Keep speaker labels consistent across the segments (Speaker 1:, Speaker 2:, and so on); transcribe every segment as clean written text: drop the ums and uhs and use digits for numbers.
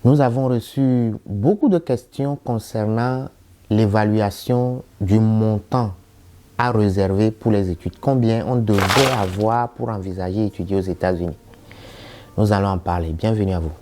Speaker 1: Nous avons reçu beaucoup de questions concernant l'évaluation du montant à réserver pour les études. Combien on devrait avoir pour envisager étudier aux États-Unis. Nous allons en parler. Bienvenue à vous.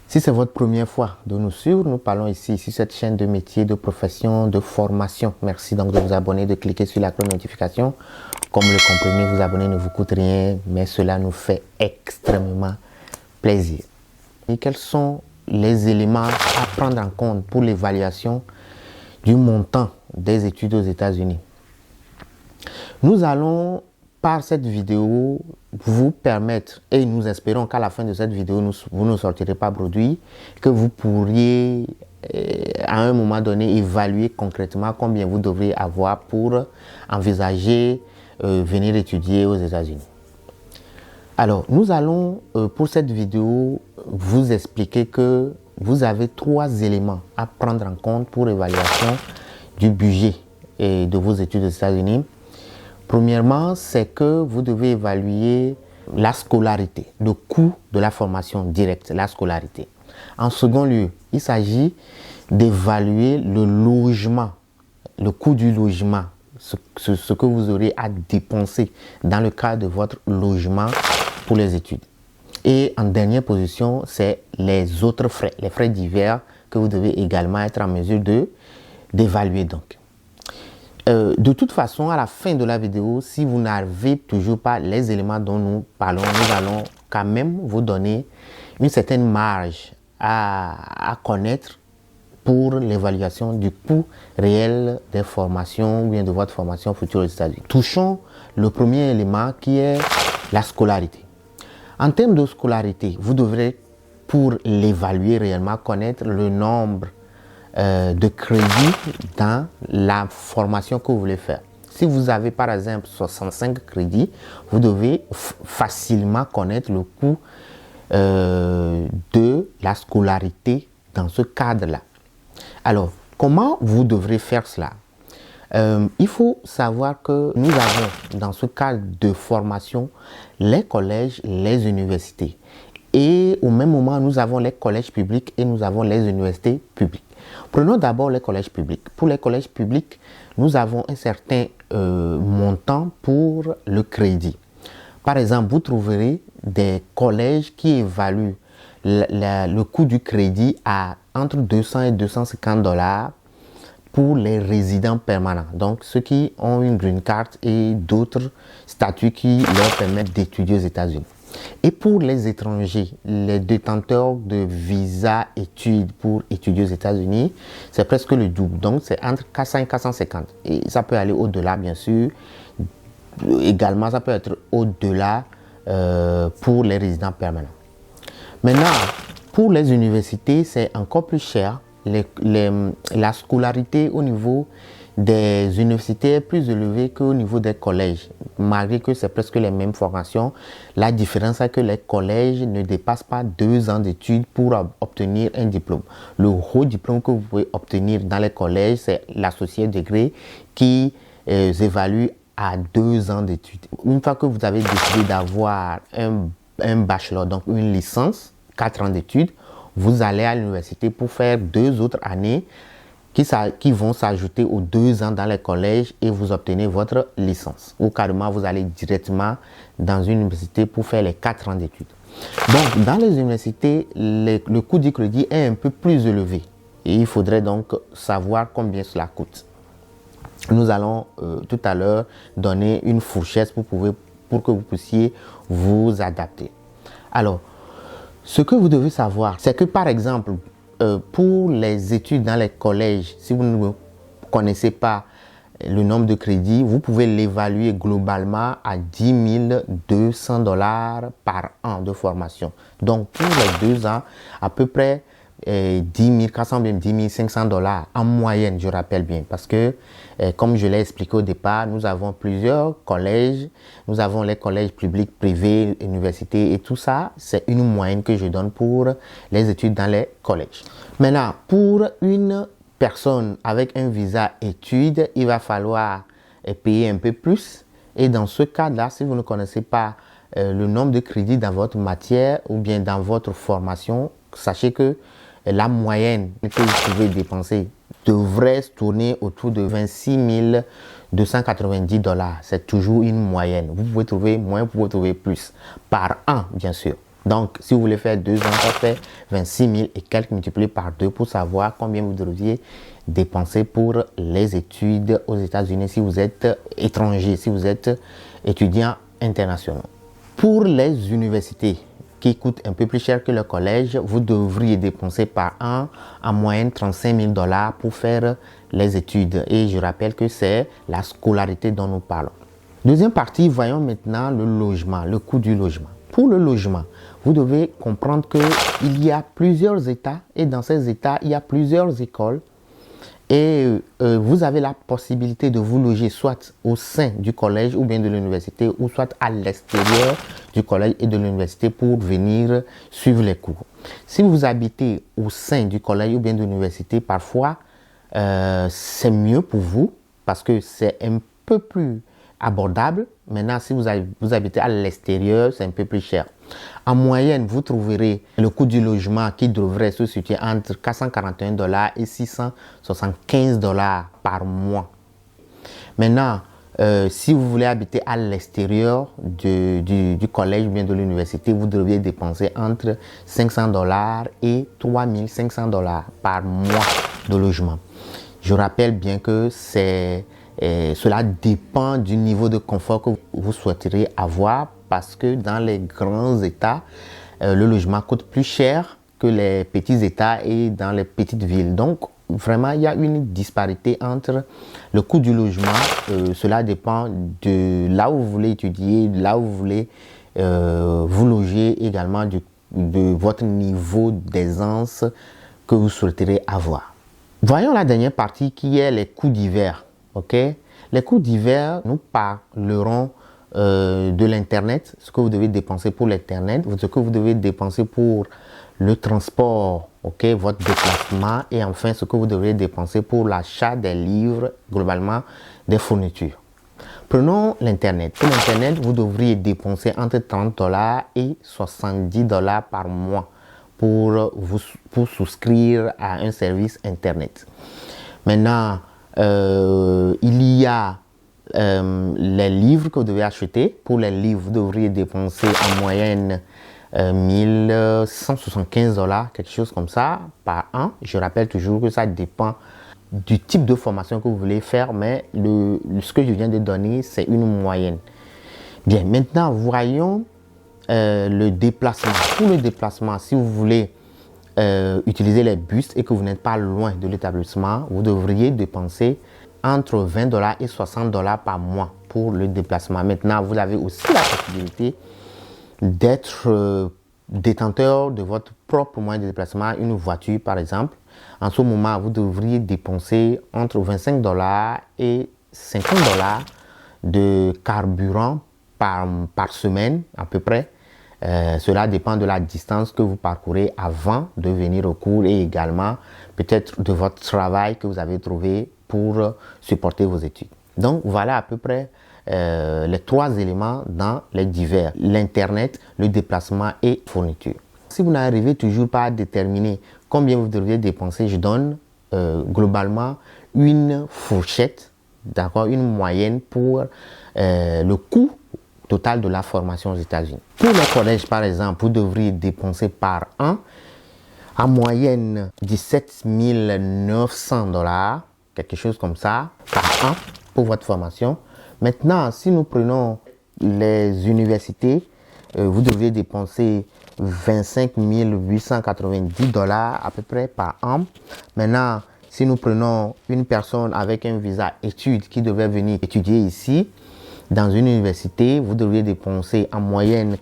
Speaker 1: Si c'est votre première fois de nous suivre, nous parlons ici sur cette chaîne de métiers, de profession, de formation. Merci donc de vous abonner, de cliquer sur la cloche de notification. Comme le comprenez, vous abonner ne vous coûte rien, mais cela nous fait extrêmement plaisir. Et quels sont les éléments à prendre en compte pour l'évaluation du montant des études aux États-Unis? Nous allons, par cette vidéo, vous permettre, et nous espérons qu'à la fin de cette vidéo, vous ne sortirez pas bredouille, que vous pourriez à un moment donné évaluer concrètement combien vous devrez avoir pour envisager venir étudier aux États-Unis. Alors, nous allons pour cette vidéo vous expliquer que vous avez 3 éléments à prendre en compte pour l'évaluation du budget de vos études aux États-Unis. Premièrement, c'est que vous devez évaluer la scolarité, le coût de la formation directe, la scolarité. En second lieu, il s'agit d'évaluer le logement, le coût du logement, ce que vous aurez à dépenser dans le cadre de votre logement pour les études. Et en dernière position, c'est les autres frais, les frais divers que vous devez également être en mesure d'évaluer donc. De toute façon, à la fin de la vidéo, si vous n'avez toujours pas les éléments dont nous parlons, nous allons quand même vous donner une certaine marge à connaître pour l'évaluation du coût réel des formations ou bien de votre formation future aux États-Unis. Touchons le premier élément qui est la scolarité. En termes de scolarité, vous devrez, pour l'évaluer réellement, connaître le nombre de crédits dans la formation que vous voulez faire. Si vous avez par exemple 65 crédits, vous devez facilement connaître le coût de la scolarité dans ce cadre-là. Alors, comment vous devrez faire cela? Il faut savoir que nous avons dans ce cadre de formation les collèges, les universités. Et au même moment, nous avons les collèges publics et nous avons les universités publiques. Prenons d'abord les collèges publics. Pour les collèges publics, nous avons un certain montant pour le crédit. Par exemple, vous trouverez des collèges qui évaluent le coût du crédit à entre 200 et 250 $ pour les résidents permanents. Donc, ceux qui ont une green card et d'autres statuts qui leur permettent d'étudier aux États-Unis. Et pour les étrangers, les détenteurs de visa études pour étudier aux États-Unis, c'est presque le double. Donc, c'est entre 400 et 450. Et ça peut aller au-delà, bien sûr. Également, ça peut être au-delà pour les résidents permanents. Maintenant, pour les universités, c'est encore plus cher. La scolarité au niveau des universités est plus élevée qu'au niveau des collèges. Malgré que c'est presque les mêmes formations, la différence est que les collèges ne dépassent pas 2 ans d'études pour obtenir un diplôme. Le haut diplôme que vous pouvez obtenir dans les collèges, c'est l'associé degré qui évalue à 2 ans d'études. Une fois que vous avez décidé d'avoir un bachelor, donc une licence, 4 ans d'études, vous allez à l'université pour faire 2 autres années qui vont s'ajouter aux 2 ans dans les collèges et vous obtenez votre licence. Ou carrément, vous allez directement dans une université pour faire les 4 ans d'études. Donc, dans les universités, le coût du crédit est un peu plus élevé. Et il faudrait donc savoir combien cela coûte. Nous allons tout à l'heure donner une fourchette pour que vous puissiez vous adapter. Alors, ce que vous devez savoir, c'est que par exemple, pour les études dans les collèges, si vous ne connaissez pas le nombre de crédits, vous pouvez l'évaluer globalement à 10 200 $ par an de formation. Donc, pour les 2 ans, à peu près 10 400, bien 10 500 dollars en moyenne, je rappelle bien. Parce que, comme je l'ai expliqué au départ, nous avons plusieurs collèges. Nous avons les collèges publics, privés, universités et tout ça. C'est une moyenne que je donne pour les études dans les collèges. Maintenant, pour une personne avec un visa études, il va falloir payer un peu plus. Et dans ce cas-là, si vous ne connaissez pas le nombre de crédits dans votre matière ou bien dans votre formation, sachez que la moyenne que vous pouvez dépenser devrait se tourner autour de 26 290 dollars. C'est toujours une moyenne. Vous pouvez trouver moins, vous pouvez trouver plus par an, bien sûr. Donc, si vous voulez faire 2 ans, ça fait 26 000 et quelques multiplié par 2 pour savoir combien vous devriez dépenser pour les études aux États-Unis si vous êtes étranger, si vous êtes étudiant international. Pour les universités qui coûtent un peu plus cher que le collège, vous devriez dépenser par an en moyenne 35 000 dollars pour faire les études. Et je rappelle que c'est la scolarité dont nous parlons. Deuxième partie, voyons maintenant le logement, le coût du logement. Pour le logement, vous devez comprendre qu'il y a plusieurs États et dans ces États, il y a plusieurs écoles. Et vous avez la possibilité de vous loger soit au sein du collège ou bien de l'université ou soit à l'extérieur du collège et de l'université pour venir suivre les cours. Si vous habitez au sein du collège ou bien de l'université, parfois c'est mieux pour vous parce que c'est un peu plus abordable. Maintenant, si vous habitez à l'extérieur, c'est un peu plus cher. En moyenne, vous trouverez le coût du logement qui devrait se situer entre 441 dollars et 675 dollars par mois. Maintenant, si vous voulez habiter à l'extérieur du collège ou bien de l'université, vous devriez dépenser entre 500 dollars et 3500 dollars par mois de logement. Je rappelle bien que cela dépend du niveau de confort que vous souhaiterez avoir parce que dans les grands États, le logement coûte plus cher que les petits États et dans les petites villes. Donc, vraiment, il y a une disparité entre le coût du logement. Cela dépend de là où vous voulez étudier, de là où vous voulez vous loger, également de votre niveau d'aisance que vous souhaiterez avoir. Voyons la dernière partie qui est les coûts divers. Okay? Les coûts divers, nous parlerons de l'Internet, ce que vous devez dépenser pour l'Internet, ce que vous devez dépenser pour le transport, okay, votre déplacement et enfin ce que vous devez dépenser pour l'achat des livres, globalement des fournitures. Prenons l'Internet. Pour l'Internet, vous devriez dépenser entre 30 dollars et 70 dollars par mois pour souscrire à un service Internet. Maintenant, il y a les livres que vous devez acheter. Pour les livres, vous devriez dépenser en moyenne 1175 dollars, quelque chose comme ça, par an. Je rappelle toujours que ça dépend du type de formation que vous voulez faire, mais ce que je viens de donner, c'est une moyenne. Bien, maintenant, voyons le déplacement. Pour le déplacement, si vous voulez utiliser les bus et que vous n'êtes pas loin de l'établissement, vous devriez dépenser entre 20 dollars et 60 dollars par mois pour le déplacement. Maintenant, vous avez aussi la possibilité d'être détenteur de votre propre moyen de déplacement, une voiture par exemple. En ce moment, vous devriez dépenser entre 25 dollars et 50 dollars de carburant par semaine à peu près. Cela dépend de la distance que vous parcourez avant de venir au cours et également peut-être de votre travail que vous avez trouvé pour supporter vos études. Donc voilà à peu près les trois éléments dans les divers: l'Internet, le déplacement et fourniture. Si vous n'arrivez toujours pas à déterminer combien vous devriez dépenser, je donne globalement une fourchette, d'accord, une moyenne pour le coût total de la formation aux États-Unis. Pour les collèges, par exemple, vous devriez dépenser par an en moyenne 17 900 dollars, quelque chose comme ça, par an pour votre formation. Maintenant, si nous prenons les universités, vous devriez dépenser 25 890 dollars à peu près par an. Maintenant, si nous prenons une personne avec un visa études qui devait venir étudier ici, dans une université, vous devriez dépenser en moyenne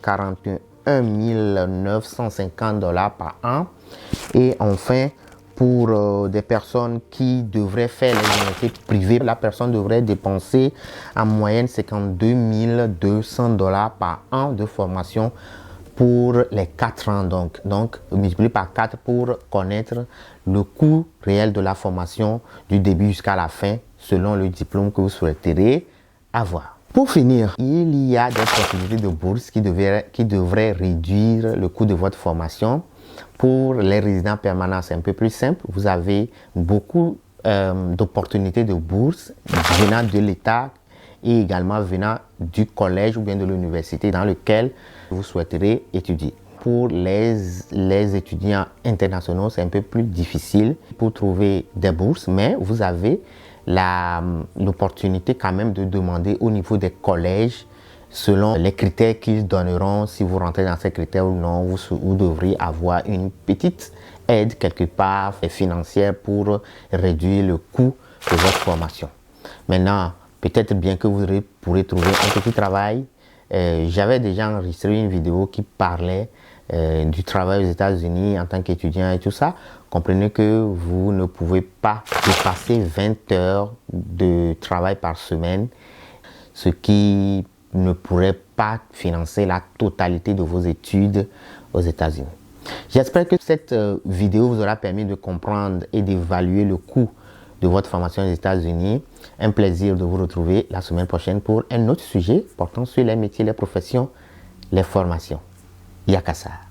Speaker 1: 1 950 $ par an. Et enfin, pour des personnes qui devraient faire les universités privées, la personne devrait dépenser en moyenne 52 200 $ par an de formation pour les 4 ans. Donc multiplié par 4 pour connaître le coût réel de la formation du début jusqu'à la fin, selon le diplôme que vous souhaiterez avoir. Pour finir, il y a des possibilités de bourse qui devraient réduire le coût de votre formation. Pour les résidents permanents, c'est un peu plus simple. Vous avez beaucoup d'opportunités de bourse venant de l'État et également venant du collège ou bien de l'université dans lequel vous souhaiterez étudier. Pour les étudiants internationaux, c'est un peu plus difficile pour trouver des bourses, mais vous avez l'opportunité quand même de demander au niveau des collèges selon les critères qu'ils donneront. Si vous rentrez dans ces critères ou non, vous devrez avoir une petite aide quelque part financière pour réduire le coût de votre formation. Maintenant, peut-être bien que vous pourrez trouver un petit travail. J'avais déjà enregistré une vidéo qui parlait du travail aux États-Unis en tant qu'étudiant et tout ça. Comprenez que vous ne pouvez pas dépasser 20 heures de travail par semaine, ce qui ne pourrait pas financer la totalité de vos études aux États-Unis. J'espère que cette vidéo vous aura permis de comprendre et d'évaluer le coût de votre formation aux États-Unis. Un plaisir de vous retrouver la semaine prochaine pour un autre sujet portant sur les métiers, les professions, les formations. Yakasa.